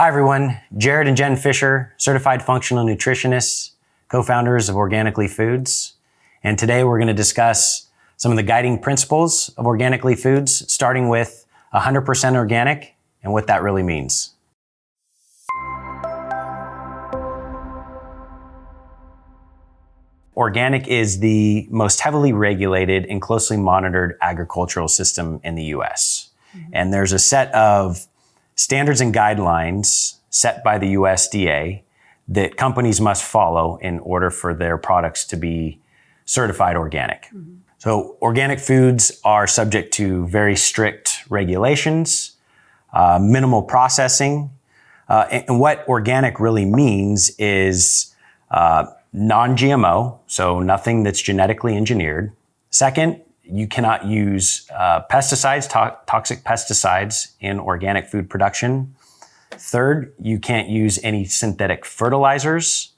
Hi everyone, Jared and Jen Fisher, certified functional nutritionists, co-founders of Organically Foods. And today we're going to discuss some of the guiding principles of Organically Foods, starting with 100% organic and what that really means. Organic is the most heavily regulated and closely monitored agricultural system in the US. And there's a set of standards and guidelines set by the USDA that companies must follow in order for their products to be certified organic. So organic foods are subject to very strict regulations, minimal processing. And what organic really means is non-GMO, so nothing that's genetically engineered. Second, you cannot use pesticides, toxic pesticides in organic food production. Third, you can't use any synthetic fertilizers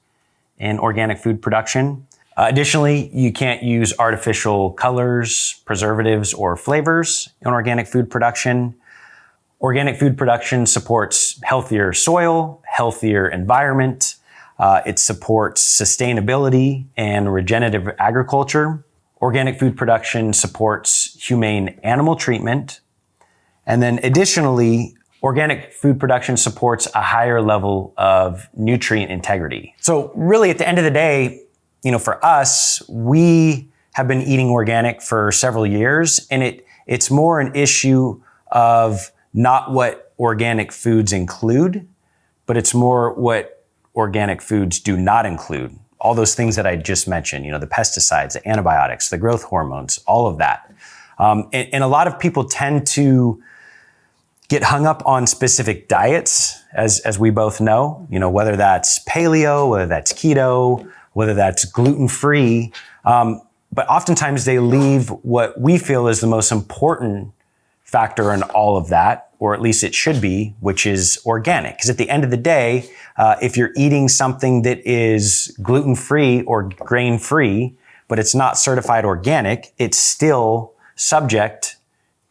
in organic food production. Additionally, you can't use artificial colors, preservatives, or flavors in organic food production. Organic food production supports healthier soil, healthier environment. It supports sustainability and regenerative agriculture. Organic food production supports humane animal treatment. And then additionally, organic food production supports a higher level of nutrient integrity. So really at the end of the day, for us, we have been eating organic for several years, and it's more an issue of not what organic foods include, but it's more what organic foods do not include. All those things that I just mentioned, the pesticides, the antibiotics, the growth hormones, all of that. And a lot of people tend to get hung up on specific diets, as we both know, whether that's paleo, whether that's keto, whether that's gluten-free. But oftentimes they leave what we feel is the most important factor in all of that, or at least it should be, which is organic. Because at the end of the day, if you're eating something that is gluten-free or grain-free, but it's not certified organic, it's still subject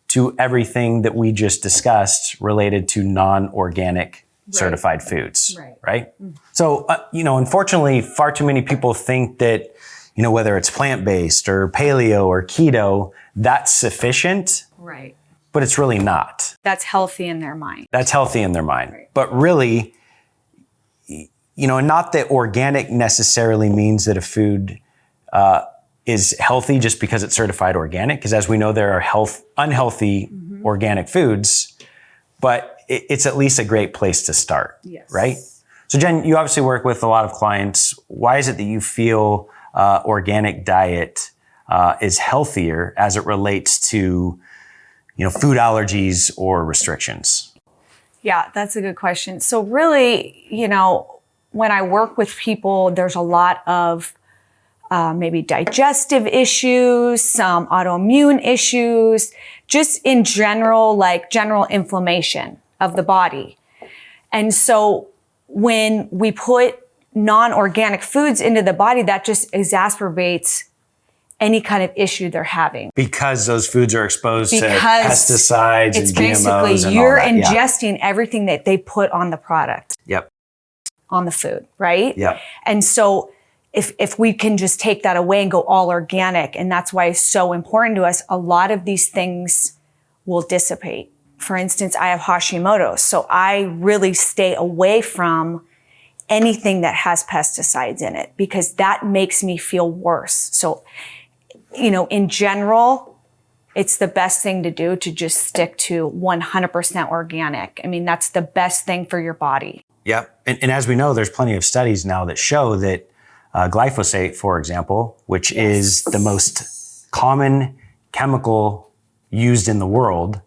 to everything that we just discussed related to non-organic certified foods, right? So, unfortunately, far too many people think that, whether it's plant-based or paleo or keto, that's sufficient. Right. But it's really not. That's healthy in their mind. That's healthy in their mind. Right. But really, and not that organic necessarily means that a food is healthy just because it's certified organic. Because as we know, there are unhealthy organic foods, but it's at least a great place to start, right? So Jen, you obviously work with a lot of clients. Why is it that you feel organic diet is healthier as it relates to food allergies or restrictions? Yeah, that's a good question. So really, when I work with people, there's a lot of maybe digestive issues, some autoimmune issues, just in general, like general inflammation of the body. And so when we put non-organic foods into the body, that just exacerbates any kind of issue they're having. Because those foods are exposed to pesticides and GMOs and all that. It's basically you're ingesting everything that they put on the product. Yep. On the food, right? Yep. And so if we can just take that away and go all organic, and that's why it's so important to us, a lot of these things will dissipate. For instance, I have Hashimoto's, so I really stay away from anything that has pesticides in it because that makes me feel worse. So in general, it's the best thing to do to just stick to 100% organic. I mean, that's the best thing for your body. Yeah. And as we know, there's plenty of studies now that show that glyphosate, for example, which is the most common chemical used in the world,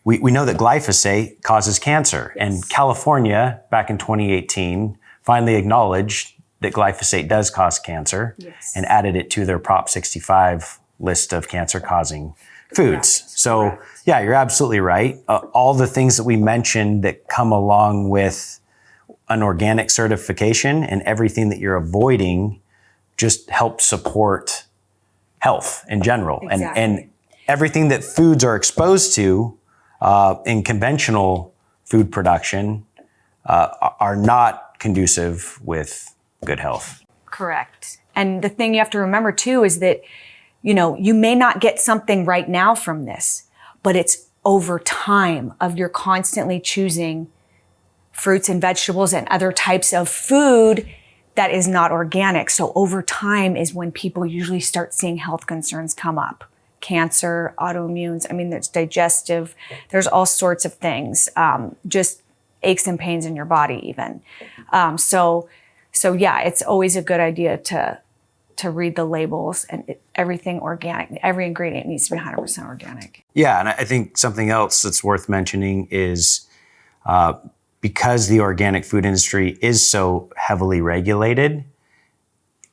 we know that glyphosate causes cancer. And California, back in 2018, finally acknowledged that glyphosate does cause cancer and added it to their Prop 65 list of cancer-causing foods. So yeah, you're absolutely right. All the things that we mentioned that come along with an organic certification and everything that you're avoiding just help support health in general. And everything that foods are exposed to in conventional food production are not conducive with good health. Correct. And the thing you have to remember too is that, you know, you may not get something right now from this, but it's over time of you're constantly choosing fruits and vegetables and other types of food that is not organic. So over time is when people usually start seeing health concerns come up. Cancer, autoimmunes, I mean, there's digestive, there's all sorts of things, just aches and pains in your body even. So yeah, it's always a good idea to read the labels and everything organic. Every ingredient needs to be 100% organic. Yeah, and I think something else that's worth mentioning is because the organic food industry is so heavily regulated,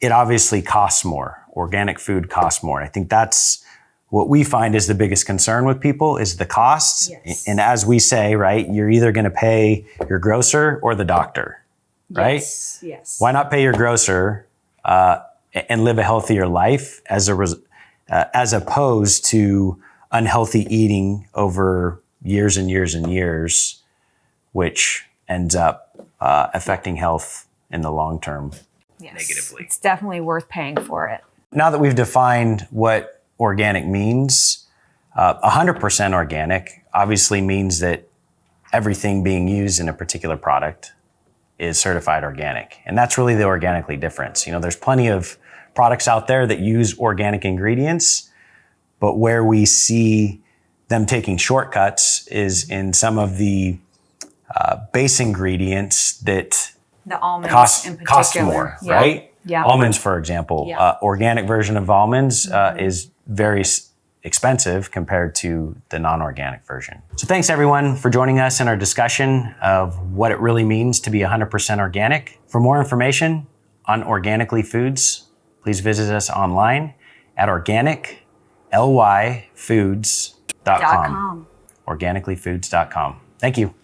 it obviously costs more. Organic food costs more. And I think that's what we find is the biggest concern with people is the costs. Yes. And as we say, right, you're either going to pay your grocer or the doctor, right? Yes. Why not pay your grocer and live a healthier life as opposed to unhealthy eating over years and years and years, which ends up affecting health in the long term negatively. It's definitely worth paying for it. Now that we've defined what organic means, 100% organic obviously means that everything being used in a particular product is certified organic. And that's really the organically difference. You know, there's plenty of products out there that use organic ingredients, but where we see them taking shortcuts is in some of the base ingredients that The almonds in particular. cost more, Yeah. right? Yeah. Almonds, for example, Yeah. organic version of almonds is very expensive compared to the non-organic version. So thanks everyone for joining us in our discussion of what it really means to be 100% organic. For more information on Organically Foods, please visit us online at organiclyfoods.com. Organiclyfoods.com. Thank you.